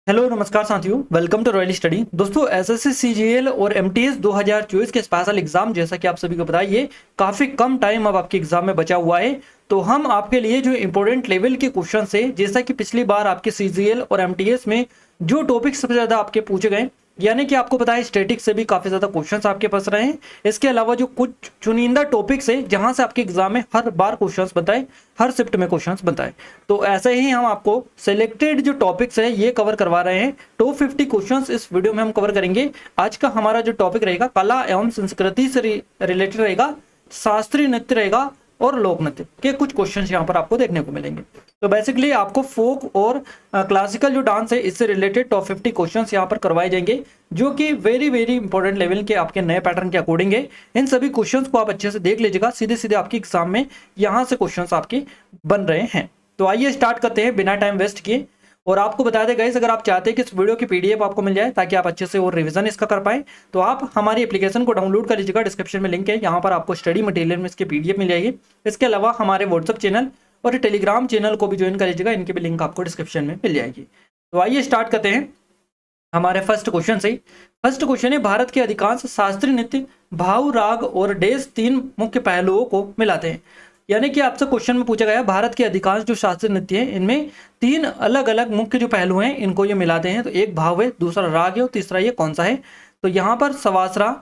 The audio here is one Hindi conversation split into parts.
हेलो नमस्कार साथियों, वेलकम टू रॉयल स्टडी। दोस्तों एसएससी सीजीएल और एमटीएस 2024 के स्पेशल एग्जाम, जैसा कि आप सभी को पता है, ये काफ़ी कम टाइम अब आपके एग्जाम में बचा हुआ है। तो हम आपके लिए जो इंपॉर्टेंट लेवल के क्वेश्चन है, जैसा कि पिछली बार आपके सीजीएल और एमटीएस में जो टॉपिक सबसे ज़्यादा आपके पूछे गए, यानी कि आपको पता है स्टैटिक से भी काफ़ी ज़्यादा क्वेश्चंस आपके पास रहे हैं। इसके अलावा जो कुछ चुनिंदा टॉपिक्स है जहां से आपके एग्जाम में हर बार क्वेश्चंस बताए, हर शिफ्ट में क्वेश्चंस बताए, तो ऐसे ही हम आपको सिलेक्टेड जो टॉपिक्स है ये कवर करवा रहे हैं। टॉप 50 क्वेश्चंस इस वीडियो में हम कवर करेंगे। आज का हमारा जो टॉपिक रहेगा कला एवं संस्कृति से रिलेटेड रहेगा, शास्त्रीय नृत्य रहेगा और लोक नृत्य के कुछ क्वेश्चंस यहाँ पर आपको देखने को मिलेंगे। तो बेसिकली आपको फोक और क्लासिकल जो डांस है इससे रिलेटेड टॉप 50 क्वेश्चंस यहाँ पर करवाए जाएंगे, जो कि वेरी वेरी इंपॉर्टेंट लेवल के आपके नए पैटर्न के अकॉर्डिंग है। इन सभी क्वेश्चंस को आप अच्छे से देख लीजिएगा, सीधे सीधे आपके एग्जाम में यहाँ से क्वेश्चंस आपके बन रहे हैं। तो आइए स्टार्ट करते हैं बिना टाइम वेस्ट किए। और आपको बता दें गाइस, अगर आप चाहते हैं कि इस वीडियो की पीडीएफ आपको मिल जाए ताकि आप अच्छे से और रिवीजन इसका कर पाएं, तो आप हमारी एप्लीकेशन को डाउनलोड कर लीजिएगा। डिस्क्रिप्शन में लिंक है, यहाँ पर आपको स्टडी मटेरियल में इसकी पीडीएफ मिल जाएगी। इसके अलावा हमारे व्हाट्सएप चैनल और टेलीग्राम चैनल को भी ज्वाइन कर लीजिएगा, इनकी भी लिंक आपको डिस्क्रिप्शन में मिल जाएगी। तो आइए स्टार्ट करते हैं हमारे फर्स्ट क्वेश्चन से। फर्स्ट क्वेश्चन है, भारत के अधिकांश शास्त्रीय नृत्य भाव, राग और डेस तीन मुख्य पहलुओं को मिलाते हैं। यानी कि आपसे क्वेश्चन में पूछा गया भारत के अधिकांश जो शास्त्रीय नृत्य है इनमें तीन अलग अलग मुख्य जो पहलू हैं इनको ये मिलाते हैं। तो एक भाव है, दूसरा राग है और तीसरा ये कौन सा है। तो यहाँ पर सवासरा,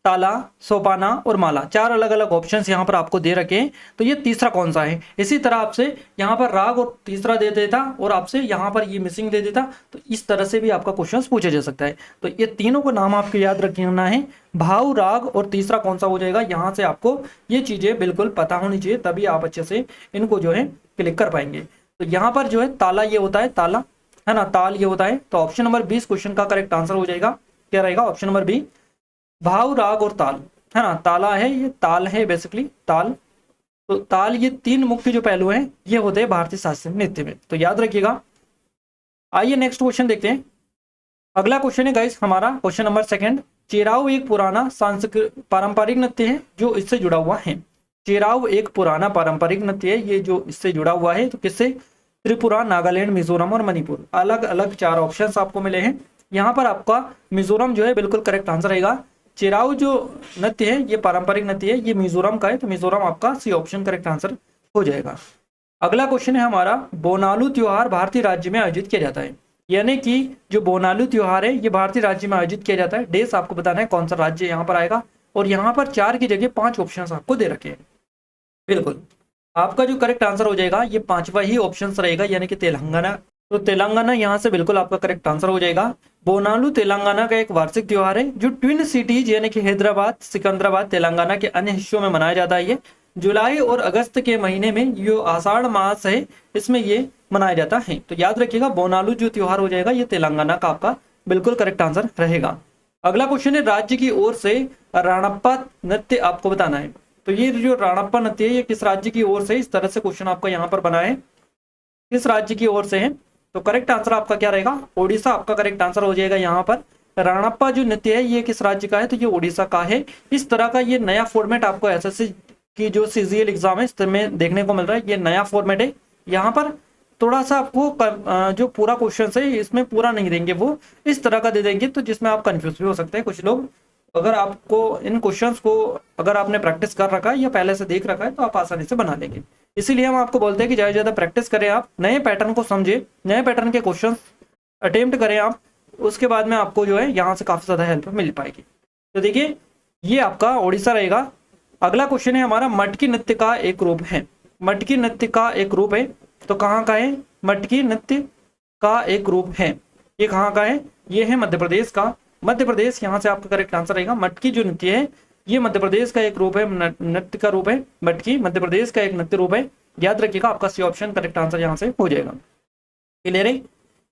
ताला, सोपाना और माला, चार अलग अलग ऑप्शंस यहाँ पर आपको दे रखे हैं। तो ये तीसरा कौन सा है। इसी तरह आपसे यहाँ पर राग और तीसरा दे देता और आपसे यहाँ पर ये मिसिंग दे देता, तो इस तरह से भी आपका क्वेश्चन पूछा जा सकता है। तो ये तीनों को नाम आपको याद रखना है, भाव, राग और तीसरा कौन सा हो जाएगा। यहाँ से आपको ये चीजें बिल्कुल पता होनी चाहिए, तभी आप अच्छे से इनको जो है क्लिक कर पाएंगे। तो यहाँ पर जो है ताला ये होता है, ताला है ना, ताल ये होता है। तो ऑप्शन नंबर 20 क्वेश्चन का करेक्ट आंसर हो जाएगा। क्या रहेगा ऑप्शन नंबर बी, भाव, राग और ताल, है ना। ताला है, ये ताल है बेसिकली, ताल। तो ताल, ये तीन मुख्य जो पहलू हैं ये होते हैं भारतीय शास्त्रीय नृत्य में, तो याद रखिएगा। आइए नेक्स्ट क्वेश्चन देखते हैं। अगला क्वेश्चन है गाइस हमारा क्वेश्चन नंबर सेकंड। चेराव एक पुराना सांस्कृतिक पारंपरिक नृत्य है जो इससे जुड़ा हुआ है। चेराव एक पुराना पारंपरिक नृत्य है ये जो इससे जुड़ा हुआ है। तो किससे? त्रिपुरा, नागालैंड, मिजोरम और मणिपुर। अलग अलग चार ऑप्शंस आपको मिले हैं। यहाँ पर आपका मिजोरम जो है बिल्कुल करेक्ट आंसर रहेगा। चेराव जो नृत्य है ये पारंपरिक नृत्य है, ये मिजोरम का है, तो मिजोरम आपका सी ऑप्शन करेक्ट आंसर हो जाएगा। अगला क्वेश्चन है हमारा, बोनालू त्योहार भारतीय राज्य में आयोजित किया जाता है। यानी कि जो बोनालू त्योहार है ये भारतीय राज्य में आयोजित किया जाता है। देश आपको बताना है कौन सा राज्य यहाँ पर आएगा। और यहाँ पर 4 की जगह 5 ऑप्शन आपको दे रखे हैं। बिल्कुल आपका जो करेक्ट आंसर हो जाएगा ये 5वां ही ऑप्शन रहेगा, यानी कि तेलंगाना। तो तेलंगाना यहाँ से बिल्कुल आपका करेक्ट आंसर हो जाएगा। बोनालू तेलंगाना का एक वार्षिक त्योहार है जो ट्विन सिटीज यानी कि हैदराबाद, सिकंदराबाद, तेलंगाना के अन्य हिस्सों में मनाया जाता है। ये जुलाई और अगस्त के महीने में, जो आषाढ़ मास है इसमें ये मनाया जाता है। तो याद रखिएगा बोनालू जो त्योहार हो जाएगा ये तेलंगाना का आपका बिल्कुल करेक्ट आंसर रहेगा। अगला क्वेश्चन है, राज्य की ओर से राणप्पा नृत्य आपको बताना है। तो ये जो राणप्पा नृत्य है ये किस राज्य की ओर से, इस तरह से क्वेश्चन आपका यहाँ पर बना है, किस राज्य की ओर से है। तो करेक्ट आंसर आपका क्या रहेगा? ओडिशा आपका करेक्ट आंसर हो जाएगा। यहाँ पर राणप्पा जो नृत्य है ये किस राज्य का है, तो ये ओडिशा का है। इस तरह का ये नया फॉर्मेट आपको एसएससी की जो सीजीएल एग्जाम है इसमें देखने को मिल रहा है। ये नया फॉर्मेट है। यहाँ पर थोड़ा सा आपको जो पूरा क्वेश्चन है इसमें पूरा नहीं देंगे, वो इस तरह का दे देंगे, तो जिसमें आप कंफ्यूज भी हो सकते हैं कुछ लोग। अगर आपको इन क्वेश्चंस को अगर आपने प्रैक्टिस कर रखा है या पहले से देख रखा है तो आप आसानी से बना लेंगे। इसीलिए हम आपको बोलते हैं कि ज़्यादा से ज़्यादा प्रैक्टिस करें, आप नए पैटर्न को समझे, नए पैटर्न के क्वेश्चंस अटेम्प्ट करें आप, उसके बाद में आपको जो है यहाँ से काफ़ी ज़्यादा हेल्प मिल पाएगी। तो देखिए ये आपका ओडिशा रहेगा। अगला क्वेश्चन है हमारा, मटकी नृत्य का एक रूप है। मटकी नृत्य का एक रूप है, तो कहाँ का है? मटकी नृत्य का एक रूप है, ये कहाँ का है? ये है मध्य प्रदेश का। मध्य प्रदेश यहाँ से आपका करेक्ट आंसर रहेगा। मटकी जो नृत्य है ये मध्य प्रदेश का एक रूप है, नृत्य का रूप है। मटकी मध्य प्रदेश का एक नृत्य रूप है, याद रखिएगा। आपका सी ऑप्शन करेक्ट आंसर यहाँ से हो जाएगा। क्लियर है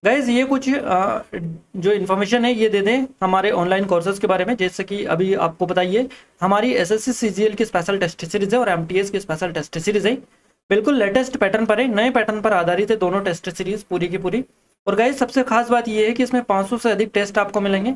गाइज? ये कुछ जो इन्फॉर्मेशन है ये दे दें हमारे ऑनलाइन कोर्सेज के बारे में। जैसे कि अभी आपको बताइए हमारी एसएससी सीजीएल की स्पेशल टेस्ट सीरीज है और एमटीएस की स्पेशल टेस्ट सीरीज है, बिल्कुल लेटेस्ट पैटर्न पर है, नए पैटर्न पर आधारित है दोनों टेस्ट सीरीज पूरी की पूरी। और गाइज सबसे खास बात यह है कि इसमें 500 से अधिक टेस्ट आपको मिलेंगे।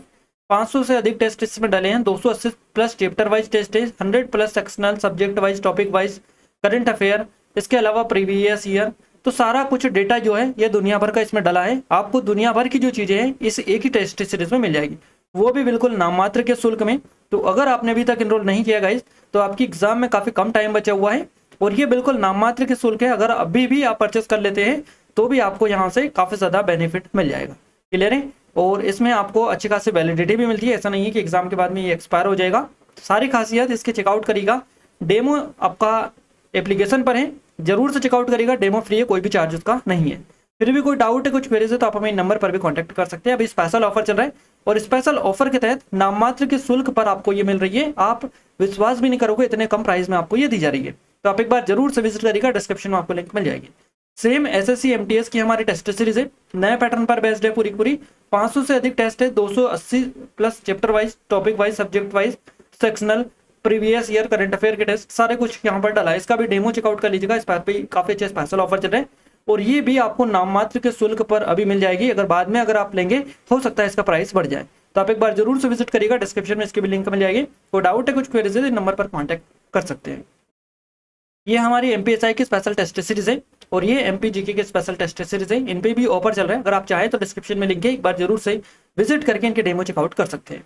500 से अधिक टेस्ट इसमें डाले हैं। 280 प्लस चैप्टर वाइज टेस्ट है, 100 plus sectional subject wise, topic wise, current affair, इसके अलावा प्रीवियस ईयर, तो सारा कुछ डेटा जो है ये दुनिया भर का इसमें डला है। आपको दुनिया भर की जो चीजें हैं इस एक ही टेस्ट सीरीज में मिल जाएगी, वो भी बिल्कुल नाम मात्र के शुल्क में। तो अगर आपने अभी तक इनरोल नहीं किया गाइस, तो आपकी एग्जाम में काफी कम टाइम बचा हुआ है और ये बिल्कुल नाम मात्र के शुल्क है। अगर अभी भी आप परचेस कर लेते हैं तो भी आपको यहाँ से काफी ज्यादा बेनिफिट मिल जाएगा। क्लियर है? और इसमें आपको अच्छी खासी वैलिडिटी भी मिलती है, ऐसा नहीं है कि एग्जाम के बाद में ये एक्सपायर हो जाएगा। सारी खासियत इसके चेकआउट करिएगा, डेमो आपका एप्लीकेशन पर है, जरूर से चेकआउट करिएगा, डेमो फ्री है, कोई भी चार्ज उसका नहीं है। फिर भी कोई डाउट है, कुछ क्वेरीज है तो आप हमें नंबर पर भी कांटेक्ट कर सकते हैं। अभी स्पेशल ऑफर चल रहा है और स्पेशल ऑफर के तहत नाम मात्र के शुल्क पर आपको ये मिल रही है। आप विश्वास भी नहीं करोगे इतने कम प्राइस में आपको ये दी जा रही है। तो आप एक बार जरूर से विजिट करिएगा, डिस्क्रिप्शन में आपको लिंक मिल जाएगी। सेम एसएससी एमटीएस की हमारी टेस्ट सीरीज है, नए पैटर्न पर बेस्ड है पूरी 500 से अधिक टेस्ट है, 280 plus chapter wise, topic wise, subject wise, sectional, previous year current affair के टेस्ट सारे कुछ यहाँ पर डाला है। इसका भी डेमो चेकआउट कर लीजिएगा, इस पर भी काफी अच्छे स्पेशल ऑफर चल रहे हैं और ये भी आपको नाम मात्र के शुल्क पर अभी मिल जाएगी। अगर बाद में अगर आप लेंगे हो सकता है इसका प्राइस बढ़ जाए, तो आप एक बार जरूर से विजिट करिएगा, डिस्क्रिप्शन में इसकी भी लिंक मिल जाएगी। कोई डाउट है, कुछ क्वेरीज है, नंबर पर कॉन्टेक्ट कर सकते हैं। ये हमारी एमपीएसआई की स्पेशल टेस्ट सीरीज है और ये एमपीजीके के स्पेशल टेस्ट सीरीज है, इन पे भी ऑफर चल रहा है। अगर आप चाहें तो डिस्क्रिप्शन में लिंक है, एक बार जरूर से विजिट करके इनके डेमो चेकआउट कर सकते हैं।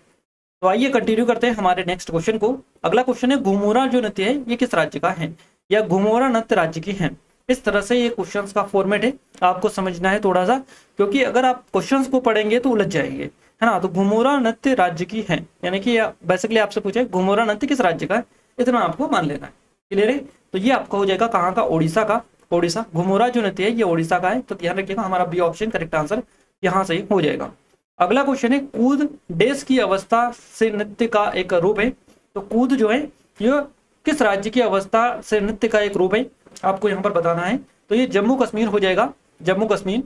तो आइए कंटिन्यू करते हैं हमारे नेक्स्ट क्वेश्चन को। अगला क्वेश्चन है, घुमोरा जो नृत्य है ये किस राज्य का है, या घुमोरा नृत्य राज्य की है। इस तरह से ये क्वेश्चंस का फॉर्मेट है, आपको समझना है थोड़ा सा, क्योंकि अगर आप क्वेश्चंस को पढ़ेंगे तो उलझ जाएंगे, है ना। तो घुमोरा नृत्य राज्य की है, यानी कि बेसिकली आपसे पूछा है घुमोरा नृत्य किस राज्य का है, इतना आपको मान लेना है। क्लियर है? तो ये आपका हो जाएगा कहाँ का, ओडिशा का। ओडिशा घुमोरा जो नृत्य है ये ओडिशा का है, तो ध्यान रखिएगा हमारा बी ऑप्शन करेक्ट आंसर यहाँ से हो जाएगा। अगला क्वेश्चन है, कूद देश की अवस्था से नृत्य का एक रूप है। तो कूद जो है ये किस राज्य की अवस्था से नृत्य का एक रूप है, आपको यहाँ पर बताना है। तो ये जम्मू कश्मीर हो जाएगा, जम्मू कश्मीर,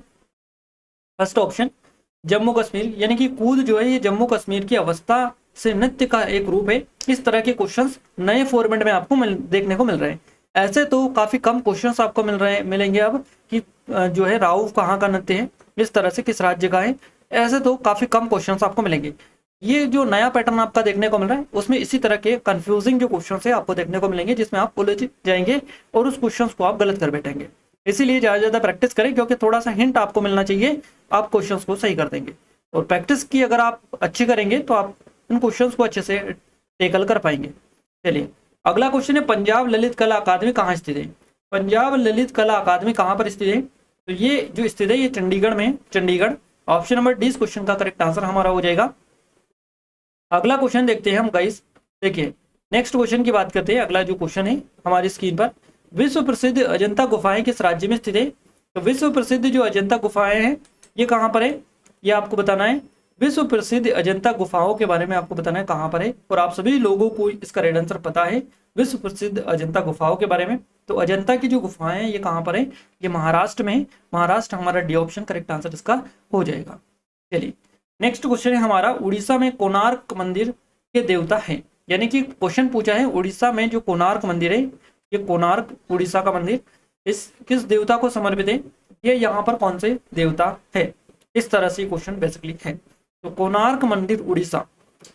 फर्स्ट ऑप्शन जम्मू कश्मीर। यानी कि कूद जो है ये जम्मू कश्मीर की अवस्था से नृत्य का एक रूप है। इस तरह के क्वेश्चंस नए फॉर्मेट में आपको देखने को मिल रहे हैं। ऐसे तो काफी कम क्वेश्चंस आपको मिलेंगे अब कि जो है राउफ कहाँ का नृत्य है, इस तरह से किस राज्य का है, ऐसे तो काफी कम क्वेश्चंस आपको मिलेंगे। ये जो नया पैटर्न आपका देखने को मिल रहा है उसमें इसी तरह के कंफ्यूजिंग जो क्वेश्चन है आपको देखने को मिलेंगे, जिसमें आप उलझ जाएंगे और उस क्वेश्चन को आप गलत कर बैठेंगे। इसीलिए ज्यादा प्रैक्टिस करें, क्योंकि थोड़ा सा हिंट आपको मिलना चाहिए, आप क्वेश्चन को सही कर देंगे। और प्रैक्टिस की अगर आप अच्छी करेंगे तो आप इन क्वेश्चन को अच्छे से टेकल कर पाएंगे। चलिए अगला क्वेश्चन है, पंजाब ललित कला अकादमी कहाँ स्थित है। पंजाब ललित कला अकादमी कहाँ पर स्थित है, तो ये जो स्थित है ये चंडीगढ़ में है, चंडीगढ़। ऑप्शन नंबर डी इस क्वेश्चन का करेक्ट आंसर हमारा हो जाएगा। अगला क्वेश्चन देखते हैं हम गाइस, देखिए नेक्स्ट क्वेश्चन की बात करते हैं। अगला जो क्वेश्चन है हमारी स्क्रीन पर, विश्व प्रसिद्ध अजंता गुफाएं किस राज्य में स्थित है। तो विश्व प्रसिद्ध जो अजंता गुफाएं हैं ये कहाँ पर है, ये आपको बताना है। विश्व प्रसिद्ध अजंता गुफाओं के बारे में आपको बताना है कहाँ पर है, और आप सभी लोगों को इसका राइट आंसर पता है विश्व प्रसिद्ध अजंता गुफाओं के बारे में। तो अजंता की जो गुफाएं हैं ये कहाँ पर है, ये महाराष्ट्र में है। महाराष्ट्र हमारा डी ऑप्शन करेक्ट आंसर इसका हो जाएगा। चलिए नेक्स्ट क्वेश्चन है हमारा, उड़ीसा में कोणार्क मंदिर के देवता है। यानी कि क्वेश्चन पूछा है उड़ीसा में जो कोणार्क मंदिर है, ये कोणार्क उड़ीसा का मंदिर इस किस देवता को समर्पित है, ये यहाँ पर कौन से देवता है, इस तरह से क्वेश्चन बेसिकली है। तो कोणार्क मंदिर उड़ीसा,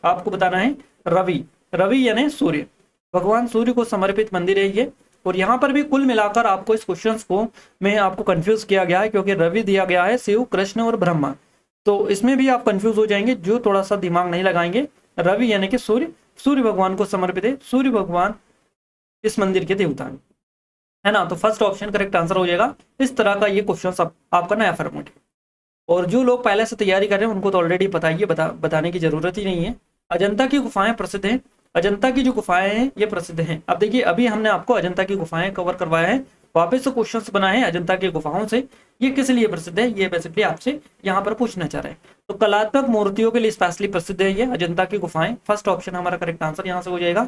आपको बताना है रवि, रवि यानी सूर्य, भगवान सूर्य को समर्पित मंदिर है ये। और यहाँ पर भी कुल मिलाकर आपको इस क्वेश्चन को में आपको कंफ्यूज किया गया है, क्योंकि रवि दिया गया है शिव, कृष्ण और ब्रह्मा, तो इसमें भी आप कंफ्यूज हो जाएंगे जो थोड़ा सा दिमाग नहीं लगाएंगे। रवि यानी कि सूर्य, सूर्य भगवान को समर्पित है, सूर्य भगवान इस मंदिर के देवता है ना। तो फर्स्ट ऑप्शन करेक्ट आंसर हो जाएगा। इस तरह का ये क्वेश्चन आपका नया फॉर्मेट है, और जो लोग पहले से तैयारी कर रहे हैं उनको तो ऑलरेडी पता ही है, बताने की जरूरत ही नहीं है। अजंता की गुफाएं प्रसिद्ध हैं, अजंता की जो गुफाएं हैं ये प्रसिद्ध हैं। अब देखिए अभी हमने आपको अजंता की गुफाएं कवर करवाया है, वापस से क्वेश्चंस बनाए हैं अजंता की गुफाओं से, ये किस लिए प्रसिद्ध है, ये बेसिकली आपसे यहाँ पर पूछना चाह रहे हैं। तो कलात्मक मूर्तियों के लिए स्पेशली प्रसिद्ध है ये अजंता की गुफाएं, फर्स्ट ऑप्शन हमारा करेक्ट आंसर यहाँ से हो जाएगा।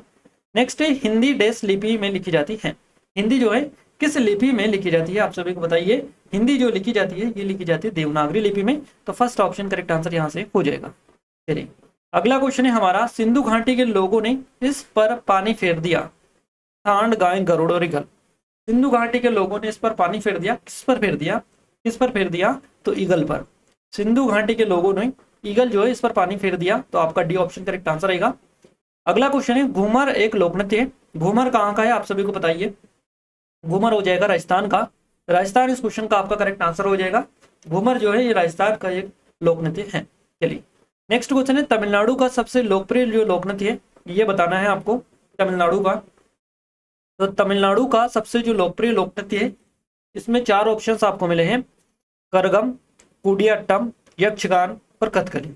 नेक्स्ट है, हिंदी देश लिपि में लिखी जाती है। हिंदी जो है किस लिपि में लिखी जाती है, आप सभी को बताइए। हिंदी जो लिखी जाती है ये लिखी जाती है देवनागरी लिपि में, तो फर्स्ट ऑप्शन करेक्ट आंसर यहाँ से हो जाएगा। चलिए अगला क्वेश्चन है हमारा, सिंधु घाटी के लोगों ने इस पर पानी फेर दिया, सांड, गाय, गरुड़ और ईगल। सिंधु घाटी के लोगों ने इस पर पानी फेर दिया, किस पर फेर दिया, किस पर फेर दिया, तो ईगल पर। सिंधु घाटी के लोगों ने ईगल जो है इस पर पानी फेर दिया, तो आपका डी ऑप्शन करेक्ट आंसर आएगा। अगला क्वेश्चन है, घूमर एक लोक नृत्य है। घूमर कहाँ का है आप सभी को बताइए। घूमर हो जाएगा राजस्थान का, राजस्थान इस क्वेश्चन का आपका करेक्ट आंसर हो जाएगा। घूमर जो है ये राजस्थान का एक लोक नृत्य है। चलिए नेक्स्ट क्वेश्चन है, तमिलनाडु का सबसे लोकप्रिय जो लोक नृत्य है ये बताना है आपको। तमिलनाडु का, तो तमिलनाडु का सबसे जो लोकप्रिय लोक नृत्य है, इसमें 4 ऑप्शंस आपको मिले हैं, करगम, कुडियाट्टम, यक्षगान और कथकली।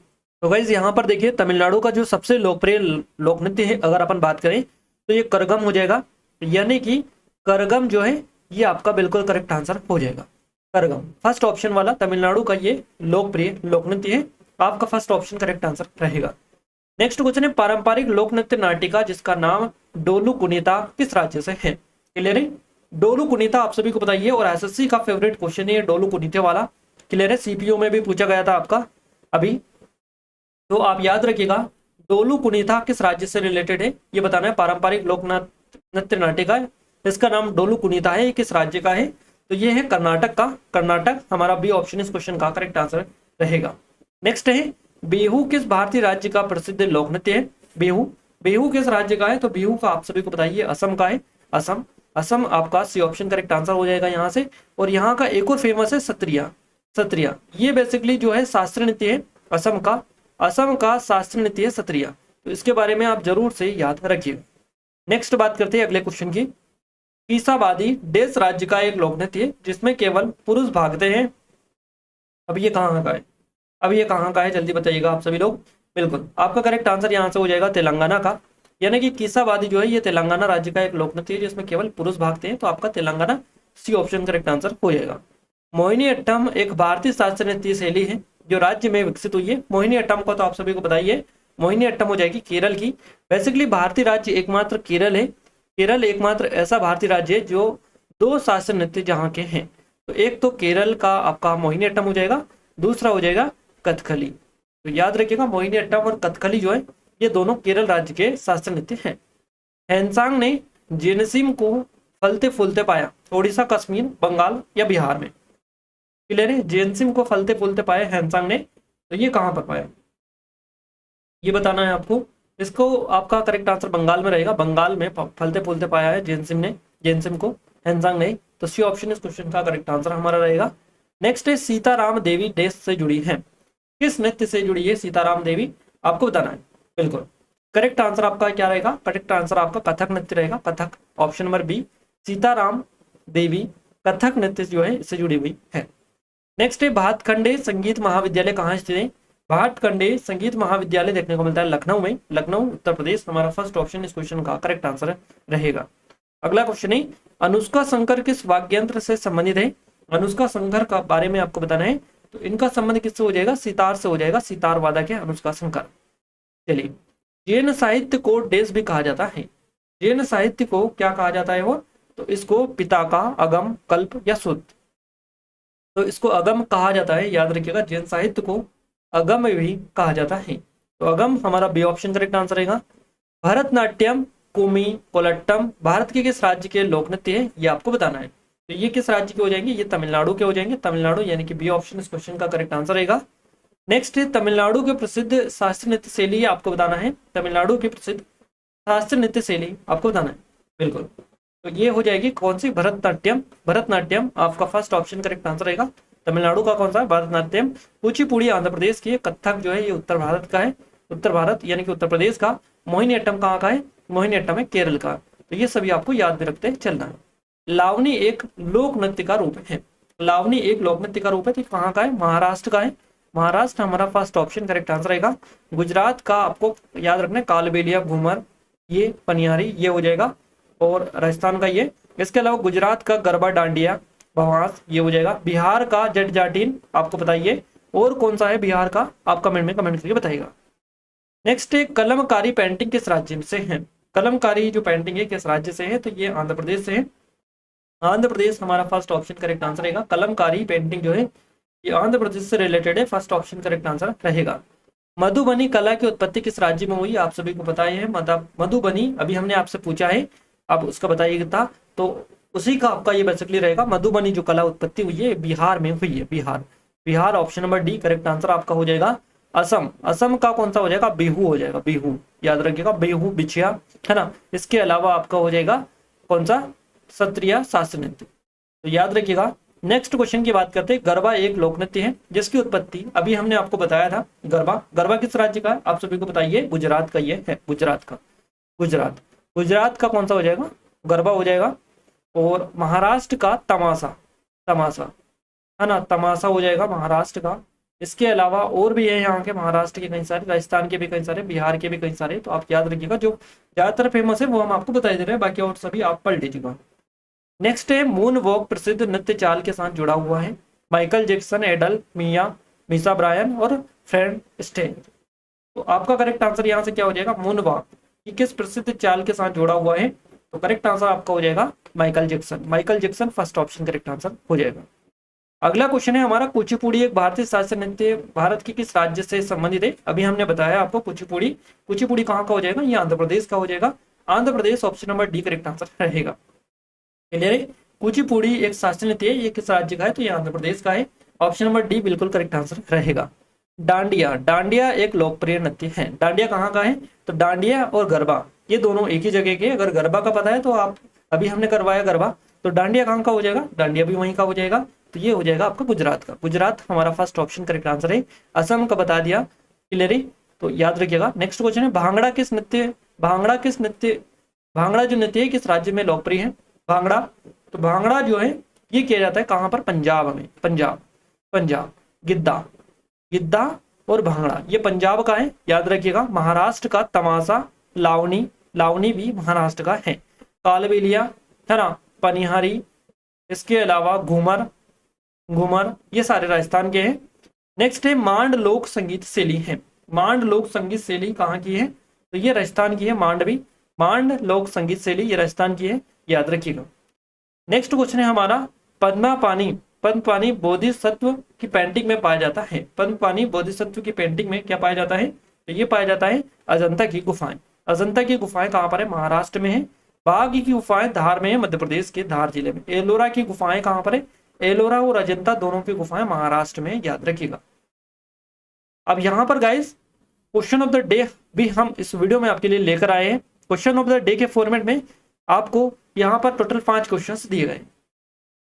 तो गाइज यहाँ पर देखिए तमिलनाडु का जो सबसे लोकप्रिय लोक नृत्य है अगर अपन बात करें तो ये करगम हो जाएगा, यानी कि करगम जो है ये आपका बिल्कुल करेक्ट आंसर हो जाएगा। करगम फर्स्ट ऑप्शन वाला तमिलनाडु का ये लोकप्रिय लोक नृत्य है, आपका फर्स्ट ऑप्शन करेक्ट आंसर रहेगा। नेक्स्ट क्वेश्चन है, पारंपरिक लोक नृत्य नाटिका जिसका नाम डोलू कुनीता किस राज्य से है? क्लियर है, डोलू कुनीता आप सभी को बताइए, और एसएससी का फेवरेट क्वेश्चन है डोलू कुनीते वाला। क्लियर है, सीपीओ में भी पूछा गया था आपका अभी, तो आप याद रखिएगा डोलू कुनीता किस राज्य से रिलेटेड है ये बताना है। पारंपरिक लोक नृत्य नाटिका इसका नाम डोलू कुनीता है, किस राज्य का है? तो ये है कर्नाटक का। कर्नाटक हमारा बी ऑप्शन इस क्वेश्चन का करेक्ट आंसर रहेगा। नेक्स्ट है, बिहू किस भारतीय राज्य का प्रसिद्ध लोक नृत्य है? बिहू, बिहू किस राज्य का है? तो बिहू का आप सभी को बताइए असम का है। असम, असम आपका सी ऑप्शन करेक्ट आंसर हो जाएगा यहाँ से। और यहाँ का एक और फेमस है सत्रिया। सत्रिया ये बेसिकली जो है शास्त्रीय नृत्य है असम का, असम का शास्त्रीय नृत्य है सत्रिया, तो इसके बारे में आप जरूर से याद रखिएगा। नेक्स्ट बात करते हैं अगले क्वेश्चन की। ईसावादी देश राज्य का एक लोक नृत्य है जिसमें केवल पुरुष भागते हैं, अब ये कहाँ का है? अब ये कहाँ का है जल्दी बताइएगा आप सभी लोग। बिल्कुल आपका करेक्ट आंसर यहाँ से हो जाएगा तेलंगाना का, यानी कि कीसावादी जो है ये तेलंगाना राज्य का एक लोक नृत्य है जिसमें केवल पुरुष भागते हैं, तो आपका Telangana C option correct answer हो जाएगा। मोहिनी अट्टम एक भारतीय शास्त्रीय नृत्य शैली है जो राज्य में विकसित हुई है। मोहिनी अट्टम को तो आप सभी को बताइए, मोहिनी अट्टम हो जाएगी केरल की। बेसिकली भारतीय राज्य एकमात्र केरल है, केरल एकमात्र ऐसा भारतीय राज्य है जो 2 शास्त्रीय नृत्य जहाँ के हैं, तो एक तो केरल का आपका मोहिनी अट्टम हो जाएगा, दूसरा हो जाएगा कथकली। तो याद रखिएगा मोहिनी अट्टम और कथकली जो है ये दोनों केरल राज्य के शास्त्रीय नृत्य हैं। हैंसांग ने जेनसिम को फलते फूलते पाया, ओडिशा, कश्मीर, बंगाल या बिहार में? क्लियर है, जेनसिम को फलते फूलते पाया हैंसांग ने, तो ये कहाँ पर पाया ये बताना है आपको। इसको आपका करेक्ट आंसर बंगाल में रहेगा, बंगाल में फलते फूलते पाया है जेनसिम ने, जेनसिम को, हैंसांग ने, तो सी ऑप्शन इस क्वेश्चन का करेक्ट आंसर हमारा रहेगा। नेक्स्ट है, सीताराम देवी देश से जुड़ी है, किस नृत्य से जुड़ी है सीताराम देवी? आपको बताना है। बिल्कुल करेक्ट आंसर आपका क्या रहेगा? करेक्ट आंसर आपका कथक नृत्य रहेगा, Kathak, option number B. Sitaram Devi Kathak नृत्य जो है इससे जुड़ी हुई है। नेक्स्ट है, भातखंडे संगीत महाविद्यालय कहाँ स्थित है? भाटखंडे संगीत महाविद्यालय देखने को मिलता है लखनऊ में, लखनऊ उत्तर प्रदेश, हमारा फर्स्ट ऑप्शन इस क्वेश्चन का करेक्ट आंसर रहेगा। अगला क्वेश्चन है, अनुष्का शंकर किस वाद्ययंत्र से संबंधित है? अनुष्का शंकर का बारे में आपको बताना है, तो इनका संबंध किससे हो जाएगा? सितार से हो जाएगा, सितार वादक है अनुष्का शंकर। चलिए, जैन साहित्य को डेस भी कहा जाता है, जैन साहित्य को क्या कहा जाता है वो? तो इसको पिताका, अगम, कल्प या शुद्ध, तो इसको अगम कहा जाता है, याद रखिएगा जैन साहित्य को अगम भी कहा जाता है, तो अगम हमारा बी ऑप्शन करेक्ट आंसर रहेगा। भरतनाट्यम, कुमी, कोलट्टम भारत के किस राज्य के लोक नृत्य है ये आपको बताना है, तो ये किस राज्य के हो जाएंगे? ये तमिलनाडु के हो जाएंगे, तमिलनाडु, यानी कि बी ऑप्शन इस क्वेश्चन का करेक्ट आंसर रहेगा। नेक्स्ट है, तमिलनाडु के प्रसिद्ध शास्त्रीय नृत्य शैली आपको बताना है, तमिलनाडु की प्रसिद्ध शास्त्रीय नृत्य शैली आपको बताना है। बिल्कुल, तो ये हो जाएगी कौन सी? भरतनाट्यम। भरतनाट्यम आपका फर्स्ट ऑप्शन करेक्ट आंसर रहेगा। तमिलनाडु का कौन सा है? भरतनाट्यम। कुचिपुड़ी आंध्र प्रदेश की है, कथक जो है ये उत्तर भारत का है, उत्तर भारत यानी कि उत्तर प्रदेश का। मोहिनी अट्टम कहाँ का है? मोहिनी अट्टम है केरल का, तो ये सभी आपको याद में रखते चलना है। लावनी एक लोक नृत्य का रूप है, लावनी एक लोक नृत्य का रूप है, तो कहाँ का है? महाराष्ट्र का है, महाराष्ट्र हमारा फर्स्ट ऑप्शन करेक्ट आंसर रहेगा। गुजरात का आपको याद रखना है कालबेलिया, घूमर, ये पनियारी, ये हो जाएगा, और राजस्थान का ये। इसके अलावा गुजरात का गरबा डांडिया, भवास, ये हो जाएगा। बिहार का जट जाटिन आपको बताइए, और कौन सा है बिहार का? आप कमेंट में कमेंट करके बताइएगा। नेक्स्ट है, कलमकारी पेंटिंग किस राज्य से है? कलमकारी जो पेंटिंग है किस राज्य से है? तो ये आंध्र प्रदेश से है, आंध्र प्रदेश हमारा फर्स्ट ऑप्शन करेक्ट आंसर रहेगा। कलमकारी पेंटिंग जो है ये आंध्र प्रदेश से रिलेटेड है, फर्स्ट ऑप्शन करेक्ट आंसर रहेगा। मधुबनी कला की उत्पत्ति किस राज्य में हुई? आप सभी को बताए हैं, मधुबनी अभी हमने आपसे पूछा है, आप उसका बताइएगा, तो उसी का आपका ये बेसिकली रहेगा। मधुबनी जो कला उत्पत्ति हुई है बिहार में हुई है, Bihar, Bihar option number D correct answer आपका हो जाएगा। असम, असम का कौन सा हो जाएगा? बिहू हो जाएगा, बिहू याद रखिएगा, बिहू बिछिया है ना। इसके अलावा आपका हो जाएगा कौन सा? सत्रिया शास्त्रीय नृत्य, तो याद रखिएगा। नेक्स्ट क्वेश्चन की बात करते हैं। गरबा एक लोक नृत्य है जिसकी उत्पत्ति अभी हमने आपको बताया था। गरबा गरबा किस राज्य का है आप सभी को बताइए। गुजरात का ये है, गुजरात का। गुजरात गुजरात का कौन सा हो जाएगा, गरबा हो जाएगा। और महाराष्ट्र का तमाशा, तमाशा है ना, तमाशा हो जाएगा महाराष्ट्र का। इसके अलावा और भी है यहाँ के, महाराष्ट्र के कई सारे, राजस्थान के भी कई सारे, बिहार के भी कई सारे। तो आप याद रखिएगा, जो ज्यादातर फेमस है वो हम आपको बता दे रहे हैं, बाकी और सभी आप पढ़ लीजिएगा। नेक्स्ट है मून वॉक प्रसिद्ध नृत्य चाल के साथ जुड़ा हुआ है। माइकल जैक्सन, एडल, मिया, मीसा ब्रायन और फ्रेड एस्टेयर। तो आपका करेक्ट आंसर यहाँ से क्या हो जाएगा, मून वॉक। ये किस प्रसिद्ध चाल के साथ जुड़ा हुआ है, तो करेक्ट आंसर आपका हो जाएगा Michael Jackson. Michael Jackson first option correct answer हो जाएगा। अगला क्वेश्चन है हमारा, कुचिपुड़ी एक भारतीय शास्त्रीय नृत्य भारत के किस राज्य से संबंधित है। अभी हमने बताया आपको कुचिपुड़ी, कुचिपुड़ी कहाँ का हो जाएगा, ये आंध्र प्रदेश का हो जाएगा। Andhra Pradesh option number D correct answer रहेगा। क्लियर है। कुचिपुड़ी एक शास्त्रीय नृत्य है, ये किस राज्य का है, तो ये आंध्र प्रदेश का है। ऑप्शन नंबर डी बिल्कुल करेक्ट आंसर रहेगा। डांडिया, डांडिया एक लोकप्रिय नृत्य है। डांडिया कहाँ का है, तो डांडिया और गरबा ये दोनों एक ही जगह के। अगर गरबा का पता है तो आप, अभी हमने करवाया गरबा, तो डांडिया कहाँ का हो जाएगा, डांडिया भी वहीं का हो जाएगा। तो ये हो जाएगा आपका गुजरात का। गुजरात हमारा फर्स्ट ऑप्शन करेक्ट आंसर है। असम का बता दिया। क्लियर है, तो याद रखिएगा। नेक्स्ट क्वेश्चन है, भांगड़ा किस नृत्य, भांगड़ा किस नृत्य, भांगड़ा जो नृत्य है किस राज्य में लोकप्रिय है। भांगड़ा, तो भांगड़ा जो है ये किया जाता है कहाँ पर, पंजाब में। पंजाब, पंजाब। गिद्दा, गिद्दा और भांगड़ा ये पंजाब का है, याद रखिएगा। महाराष्ट्र का तमाशा, लावनी, लावनी भी महाराष्ट्र का है। कालबेलिया है ना, पनिहारी, इसके अलावा घूमर, घूमर ये सारे राजस्थान के हैं। नेक्स्ट है मांड लोक संगीत शैली है। मांड लोक संगीत शैली कहाँ की है, तो ये राजस्थान की है। मांडवी, मांड लोक संगीत शैली ये राजस्थान की है, याद रखिएगा। नेक्स्ट क्वेश्चन है हमारा, पद्मा पानी, पद्म पानी बोधिसत्व की पेंटिंग में पाया जाता है। पद्म पानी बोधिसत्व की पेंटिंग में क्या पाया जाता है, तो ये पाया जाता है अजंता की गुफाएं। अजंता की गुफाएं कहाँ पर है, महाराष्ट्र में है। बाघ की गुफाएं धार में है, मध्य प्रदेश के धार जिले में। एलोरा की गुफाएं कहाँ पर है, एलोरा और अजंता दोनों की गुफाएं महाराष्ट्र में, याद रखिएगा। अब यहाँ पर guys question of the day भी हम इस वीडियो में आपके लिए लेकर आए हैं। क्वेश्चन ऑफ द डे के फॉर्मेट में आपको यहाँ पर टोटल 5 क्वेश्चंस दिए गए।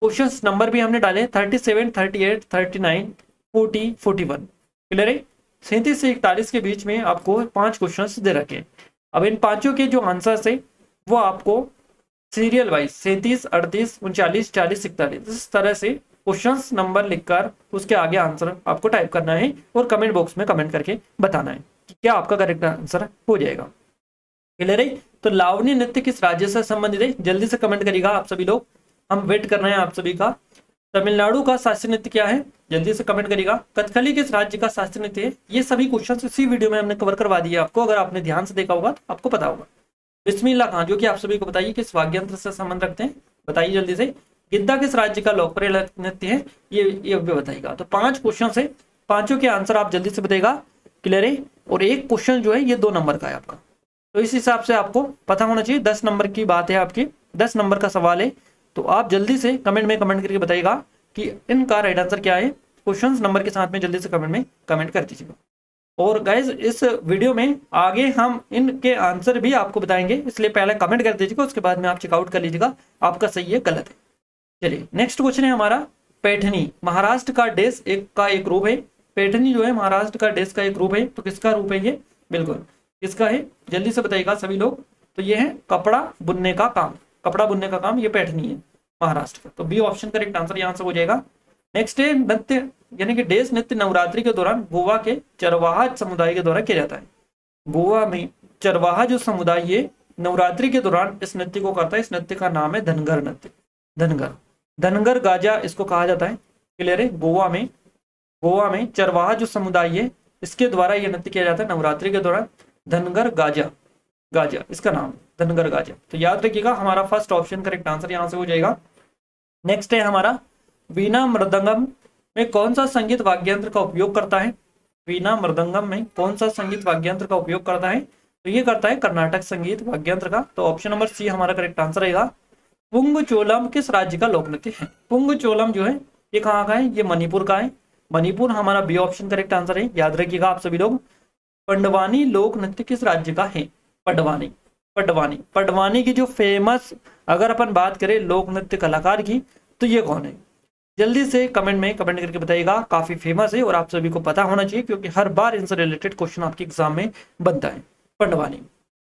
क्वेश्चंस नंबर भी हमने डाले 37, 38, 39, 40, 41। क्लियर है। 37 से 41 के बीच में आपको 5 क्वेश्चंस दे रखे। अब इन पांचों के जो आंसर है वो आपको सीरियल वाइज 37, 38, 39, 40, 41 इस तरह से क्वेश्चंस नंबर लिखकर उसके आगे आंसर आपको टाइप करना है और कमेंट बॉक्स में कमेंट करके बताना है कि क्या आपका करेक्ट आंसर हो जाएगा। क्लियर है। तो लावनी नृत्य किस राज्य से संबंधित है, जल्दी से कमेंट करिएगा आप सभी लोग, हम वेट कर रहे हैं आप सभी का। तमिलनाडु का शास्त्रीय नृत्य क्या है, जल्दी से कमेंट करिएगा। कथकली किस राज्य का शास्त्रीय नृत्य है। ये सभी क्वेश्चन इसी वीडियो में हमने कवर करवा दिए आपको, अगर आपने ध्यान से देखा होगा तो आपको पता होगा। बिस्मिल्लाह खां जो कि आप सभी को बताइए किस वाद्ययंत्र से संबंध रखते हैं, बताइए जल्दी से। गिद्दा किस राज्य का लोकप्रिय नृत्य है, ये भी बताइएगा। तो 5 क्वेश्चन है, पांचों के आंसर आप जल्दी से बताइएगा। क्लियर है। और एक क्वेश्चन जो है ये 2 नंबर का है आपका, तो इस हिसाब से आपको पता होना चाहिए। 10 नंबर की बात है आपकी, 10 नंबर का सवाल है। तो आप जल्दी से कमेंट में कमेंट करके बताइएगा कि इनका राइट आंसर क्या है। क्वेश्चंस नंबर के साथ में जल्दी से कमेंट में कमेंट कर दीजिएगा। और गाइज इस वीडियो में आगे हम इनके आंसर भी आपको बताएंगे, इसलिए पहले कमेंट कर दीजिएगा, उसके बाद में आप चेकआउट कर लीजिएगा आपका सही है गलत है। चलिए नेक्स्ट क्वेश्चन है हमारा, पैठनी महाराष्ट्र का देश का एक रूप है। पैठनी जो है महाराष्ट्र का देश का एक रूप है, तो किसका रूप है ये, बिल्कुल किसका है, जल्दी से बताइएगा सभी लोग। तो ये है कपड़ा बुनने का काम, कपड़ा बुनने का काम ये पैठनी है महाराष्ट्र का। तो बी ऑप्शन करेक्ट आंसर यहाँ से हो जाएगा। नेक्स्ट है नृत्य यानी कि देश नृत्य नवरात्रि के दौरान गोवा के चरवाहा समुदाय के द्वारा किया जाता है। गोवा में चरवाहा जो समुदाय है नवरात्रि के दौरान इस नृत्य को करता है। इस नृत्य का नाम है धनगर नृत्य, धनगर, धनगर गाजा इसको कहा जाता है। क्लियर है। गोवा में चरवाहा जो समुदाय है इसके द्वारा यह नृत्य किया जाता है नवरात्रि के दौरान। धनगर गाजा, गाजा इसका नाम धनगर गाजा। तो याद रखिएगा हमारा फर्स्ट ऑप्शन करेक्ट आंसर यहाँ से हो जाएगा। नेक्स्ट है हमारा, वीणा मृदंगम में कौन सा संगीत वाद्ययंत्र का उपयोग करता है। वीणा मृदंगम में कौन सा संगीत वाद्ययंत्र का उपयोग करता है, तो ये करता है कर्नाटक संगीत वाद्ययंत्र का। तो ऑप्शन नंबर सी हमारा करेक्ट आंसर रहेगा। पुंगचोलम किस राज्य का लोक नृत्य है। पुंगचोलम जो है ये कहाँ का है, ये मणिपुर का है। मणिपुर हमारा बी ऑप्शन करेक्ट आंसर है, याद रखिएगा आप सभी लोग। पंडवानी लोक नृत्य किस राज्य का है, पडवानी, पडवानी, पडवानी की जो फेमस अगर अपन बात करें लोक नृत्य कलाकार की, तो ये कौन है? जल्दी से कमेंट में कमेंट करके बताइएगा। काफी फेमस है और आप सभी को पता होना चाहिए क्योंकि हर बार इनसे रिलेटेड क्वेश्चन आपके एग्जाम में बनता है। पंडवानी,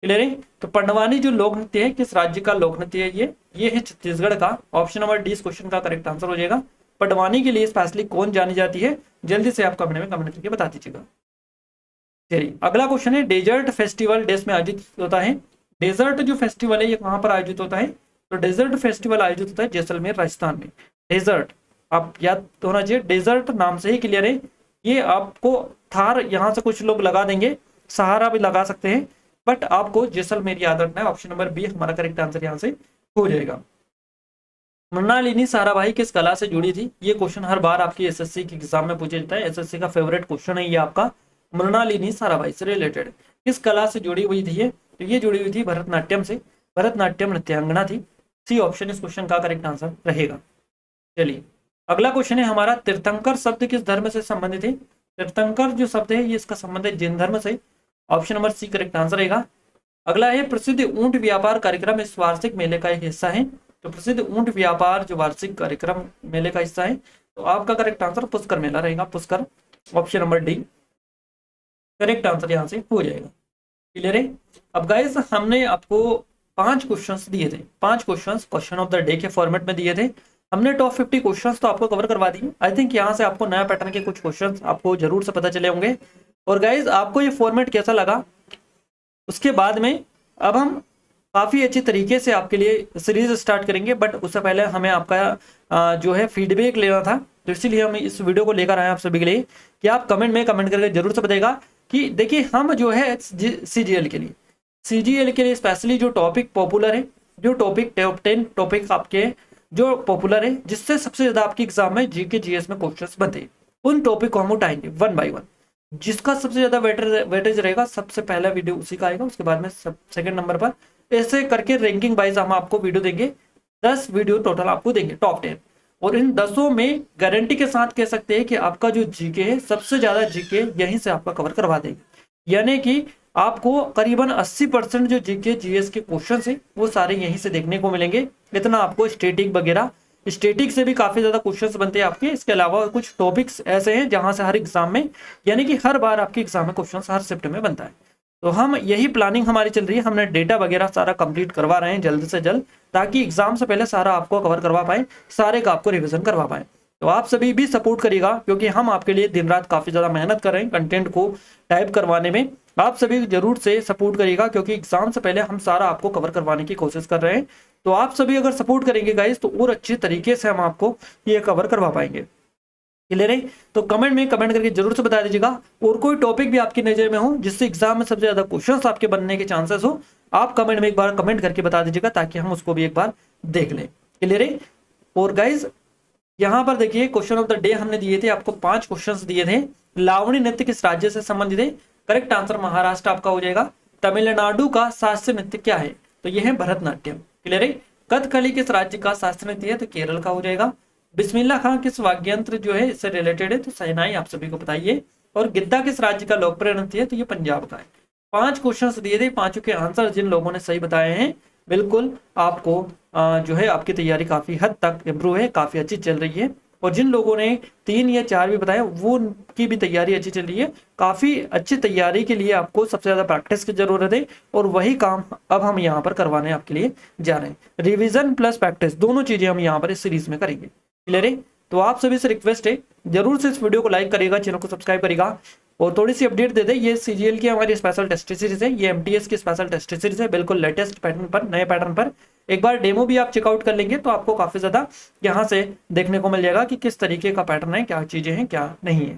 क्लियर है? तो पंडवानी जो लोक नृत्य है, किस राज्य का लोक नृत्य है? ये है छत्तीसगढ़ का। ऑप्शन नंबर डी इस क्वेश्चन का करेक्ट आंसर हो जाएगा। पंडवानी के लिए स्पेशली कौन जानी जाती है? जल्दी से आप कमेंट में कमेंट करके बता दीजिएगा। चलिए अगला क्वेश्चन है, डेजर्ट फेस्टिवल देश में आयोजित होता है। डेजर्ट जो फेस्टिवल है ये कहाँ पर आयोजित होता है? तो डेजर्ट फेस्टिवल आयोजित होता है जैसलमेर राजस्थान में। डेजर्ट आप याद होना चाहिए, डेजर्ट नाम से ही क्लियर है। ये आपको थार यहाँ से कुछ लोग लगा देंगे, सहारा भी लगा सकते हैं, बट आपको जैसलमेर याद रखना है। ऑप्शन नंबर बी हमारा करेक्ट आंसर यहाँ से हो जाएगा। मृणालिनी साराभाई किस कला से जुड़ी थी? ये क्वेश्चन हर बार आपकी एसएससी के एग्जाम में पूछा जाता है। एसएससी का फेवरेट क्वेश्चन है ये आपका। मृणालिनी साराभाई से रिलेटेड किस कला से जुड़ी हुई थी ये? तो ये जुड़ी हुई थी भरतनाट्यम से। भरतनाट्यम नृत्यांगना थी। सी ऑप्शन इस क्वेश्चन का करेक्ट आंसर रहेगा। चलिए अगला क्वेश्चन है हमारा, तीर्थंकर शब्द किस धर्म से संबंधित है? तीर्थंकर जो शब्द है ये इसका संबंध है जैन धर्म से। Option number C correct answer रहेगा। अगला है, प्रसिद्ध ऊंट व्यापार कार्यक्रम इस वार्षिक मेले का एक हिस्सा है। तो प्रसिद्ध ऊंट व्यापार जो वार्षिक कार्यक्रम मेले का हिस्सा है, तो आपका करेक्ट आंसर पुष्कर मेला रहेगा। Pushkar, option number D correct answer यहाँ से हो जाएगा। क्लियर है? अब गाइस हमने आपको 5 क्वेश्चंस दिए थे। 5 questions question of the day के फॉर्मेट में दिए थे। हमने टॉप 50 क्वेश्चंस तो आपको कवर करवा दिए। आई थिंक यहाँ से आपको नया पैटर्न के कुछ क्वेश्चंस आपको जरूर से पता चले होंगे। और गाइस आपको ये फॉर्मेट कैसा लगा, उसके बाद में अब हम काफ़ी अच्छी तरीके से आपके लिए सीरीज स्टार्ट करेंगे, बट उससे पहले हमें आपका जो है फीडबैक लेना था। तो इसीलिए हम इस वीडियो को लेकर आए आप सभी के लिए कि आप कमेंट में कमेंट करके जरूर से बताइएगा कि देखिए हम जो है सीजीएल के लिए स्पेशली जो टॉपिक पॉपुलर है, जो टॉपिक टॉप 10 टॉपिक आपके जो पॉपुलर है, जिससे सबसे ज्यादा आपके एग्जाम में जीके जीएस में क्वेश्चंस बनते हैं, उन टॉपिक को हम उठाएंगे 1 बाय 1। जिसका सबसे ज्यादा वेटेज रहेगा सबसे पहला वीडियो उसी का आएगा, उसके बाद में सेकंड नंबर पर, ऐसे करके रैंकिंग वाइज हम आपको वीडियो देंगे। 10 वीडियो टोटल आपको देंगे टॉप 10, और इन 10 में गारंटी के साथ कह सकते हैं कि आपका जो जीके है सबसे ज्यादा जीके यहीं से आपका कवर करवा देंगे। यानी कि आपको करीबन 80% जो जीके जीएस के क्वेश्चन है वो सारे यहीं से देखने को मिलेंगे। इतना आपको स्टैटिक वगैरह, स्टैटिक से भी काफी ज्यादा क्वेश्चंस बनते हैं आपके। इसके अलावा कुछ टॉपिक्स ऐसे हैं जहां से हर एग्जाम में, यानी कि हर बार आपके एग्जाम में क्वेश्चंस हर शिफ्ट में बनता है। तो हम यही प्लानिंग हमारी चल रही है। हमने डेटा वगैरह सारा कंप्लीट करवा रहे हैं जल्द से जल्द, ताकि एग्जाम से पहले सारा आपको कवर करवा पाए, सारे का आपको रिवीजन करवा पाए। तो आप सभी भी सपोर्ट करिएगा, क्योंकि हम आपके लिए दिन रात काफी ज्यादा मेहनत कर रहे हैं कंटेंट को टाइप करवाने में। आप सभी जरूर से सपोर्ट करिएगा, क्योंकि एग्जाम से पहले हम सारा आपको कवर करवाने की कोशिश कर रहे हैं। तो आप सभी अगर सपोर्ट करेंगे गाइस, तो और अच्छे तरीके से हम आपको ये कवर करवा पाएंगे। क्लियर है? तो कमेंट में कमेंट करके जरूर से बता दीजिएगा। और कोई टॉपिक भी आपकी नजर में हो जिससे एग्जाम में सबसे ज्यादा क्वेश्चंस आपके बनने के चांसेस हो, आप कमेंट में एक बार कमेंट करके बता दीजिएगा, ताकि हम उसको भी एक बार देख लें। क्लियर है? और गाइज यहाँ पर देखिए क्वेश्चन ऑफ द डे हमने दिए थे आपको, 5 क्वेश्चंस दिए थे। लावणी नृत्य किस राज्य से संबंधित है? करेक्ट आंसर महाराष्ट्र आपका हो जाएगा। तमिलनाडु का शास्त्रीय नृत्य क्या है? तो यह है भरतनाट्यम। क्लियर है? कथकली किस राज्य का शास्त्रीय नृत्य है? तो केरल का हो जाएगा। बिस्मिल्लाह खां किस वाद्ययंत्र जो है इससे रिलेटेड है? तो शहनाई आप सभी को बताइए। और गिद्दा किस राज्य का लोकप्रिय नृत्य है? तो ये पंजाब का है। 5 क्वेश्चंस दिए थे, 5 के आंसर जिन लोगों ने सही बताए हैं, बिल्कुल आपको जो है आपकी तैयारी काफी हद तक इम्प्रूव है, काफी अच्छी चल रही है। और जिन लोगों ने 3 या 4 भी बताया, वो उनकी भी तैयारी अच्छी चल रही है। काफी अच्छी तैयारी के लिए आपको सबसे ज्यादा प्रैक्टिस की जरूरत है, और वही काम अब हम यहाँ पर करवाने आपके लिए जा रहे हैं। रिविजन प्लस प्रैक्टिस दोनों चीजें हम यहाँ पर इस सीरीज में करेंगे। क्लियर है? तो आप सभी से रिक्वेस्ट है, जरूर से इस वीडियो को लाइक करेगा, चैनल को सब्सक्राइब करेगा, और थोड़ी सी अपडेट दे दे। ये सीजीएल की हमारी स्पेशल टेस्ट सीरीज है, ये एमटीएस की स्पेशल टेस्ट सीरीज है, बिल्कुल लेटेस्ट पैटर्न पर, नए पैटर्न पर। एक बार डेमो भी आप चेकआउट कर लेंगे तो आपको काफी ज्यादा यहाँ से देखने को मिल जाएगा कि किस तरीके का पैटर्न है, क्या चीजें हैं, क्या नहीं है।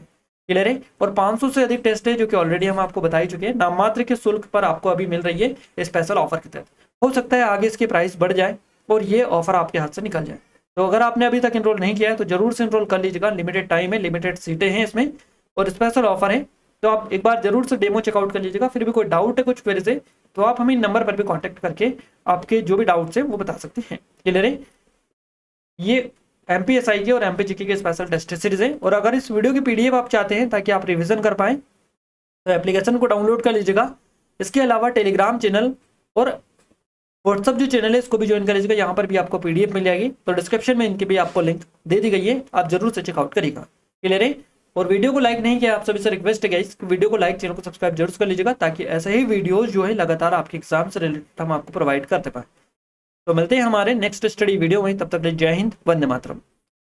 क्लियर है? और 500 से अधिक टेस्ट है जो कि ऑलरेडी हम आपको बता ही चुके हैं। नाम मात्र के शुल्क पर आपको अभी मिल रही है स्पेशल ऑफर के तहत। हो सकता है आगे इसकी प्राइस बढ़ जाए और ये ऑफर आपके हाथ से निकल जाए। तो अगर आपने अभी तक इनरोल नहीं किया है तो जरूर से इनरोल कर लीजिएगा। लिमिटेड टाइम है, लिमिटेड सीटें हैं इसमें, और स्पेशल ऑफर है। तो आप एक बार जरूर से डेमो चेकआउट कर लीजिएगा। फिर भी कोई डाउट है, कुछ क्वेरीज है, तो आप हमें नंबर पर भी कांटेक्ट करके आपके जो भी डाउट्स है वो बता सकते हैं। क्लियर है? ये एमपीएसआई के और एमपीजीके के स्पेशल टेस्ट सीरीज है। और अगर इस वीडियो की पीडीएफ आप चाहते हैं ताकि आप रिवीजन कर पाए, तो एप्लीकेशन को डाउनलोड कर लीजिएगा। इसके अलावा टेलीग्राम चैनल और व्हाट्सअप जो चैनल है इसको भी ज्वाइन कर लीजिएगा, यहाँ पर भी आपको पीडीएफ मिल जाएगी, तो डिस्क्रिप्शन में इनकी भी आपको लिंक दे दी गई है, आप जरूर से चेकआउट करिएगा। क्लियर है? और वीडियो को लाइक नहीं किया, आप सभी से रिक्वेस्ट है गाइस, वीडियो को लाइक, चैनल को सब्सक्राइब जरूर कर लीजिएगा, ताकि ऐसे ही वीडियोस जो है लगातार आपके एग्जाम से रिलेटेड हम आपको प्रोवाइड करते पाए। तो मिलते हैं हमारे नेक्स्ट स्टडी वीडियो में, तब तक जय हिंद, वंदे मातरम।